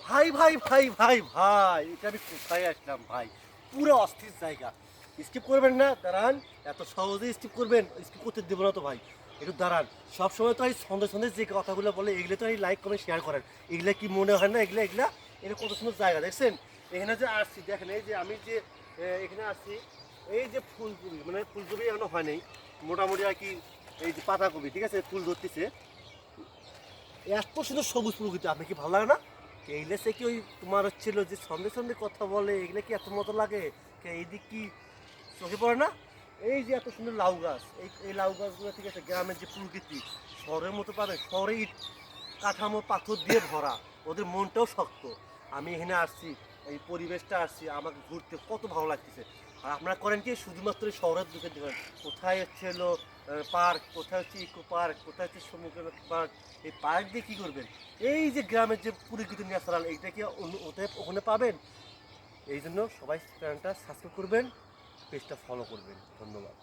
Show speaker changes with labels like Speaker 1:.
Speaker 1: ভাই ভাই ভাই ভাই ভাই, এটা আমি কোথায় আসলাম ভাই? পুরো অস্থির জায়গা। স্কিপ করবেন না, দাঁড়ান। এত সহজে স্কিপ করবেন? স্কিপ করতে দেবো না তো ভাই, একটু দাঁড়ান। সবসময় তো এই সন্দেহ সন্দেহ যে কথাগুলো বলে এগুলো তো এই লাইক কমেন্ট শেয়ার করেন। এগুলা কি মনে হয় না? এগুলা এগুলা এটা কত সুন্দর জায়গা দেখছেন? এখানে যে আসছি দেখেন, এই যে আমি যে এখানে আসছি, এই যে ফুলকপি, মানে ফুলকপি এখনো হয় নাই, মোটামুটি আর কি। এই যে পাতাকপি, ঠিক আছে, ফুল ধরতেছে। এত সুন্দর সবুজ প্রকৃতি, আপনি কি ভালো লাগে না? এইগুলো সে কি ওই তোমার হচ্ছিল যে সন্ধে সন্ধে কথা বলে, এগুলো কি এত মতো লাগে? এইদিক কি চোখে পড়ে না? এই যে এত সুন্দর লাউ গাছ, এই লাউ গাছগুলো, ঠিক আছে, গ্রামের যে প্রকৃতি, শহরের মতো পাবে? শহরে ইট কাঠামো পাথর দিয়ে ভরা, ওদের মনটাও শক্ত। আমি এখানে আসছি, এই পরিবেশটা আসছি, আমাকে ঘুরতে কত ভালো লাগতেছে। আর আপনারা করেন কি, শুধুমাত্র এই শহরের দিকে দেখেন, কোথায় হচ্ছে হলো পার্ক, কোথায় হচ্ছে ইকো পার্ক, কোথায় হচ্ছে সমুদ্র পার্ক। এই পার্ক দিয়ে কী করবেন? এই যে গ্রামের যে প্রকৃতি ন্যাচারাল, এইটা কি ওখানে পাবেন? এই জন্য সবাই চ্যানেলটা সাবস্ক্রাইব করবেন, পেজটা ফলো করবেন। ধন্যবাদ।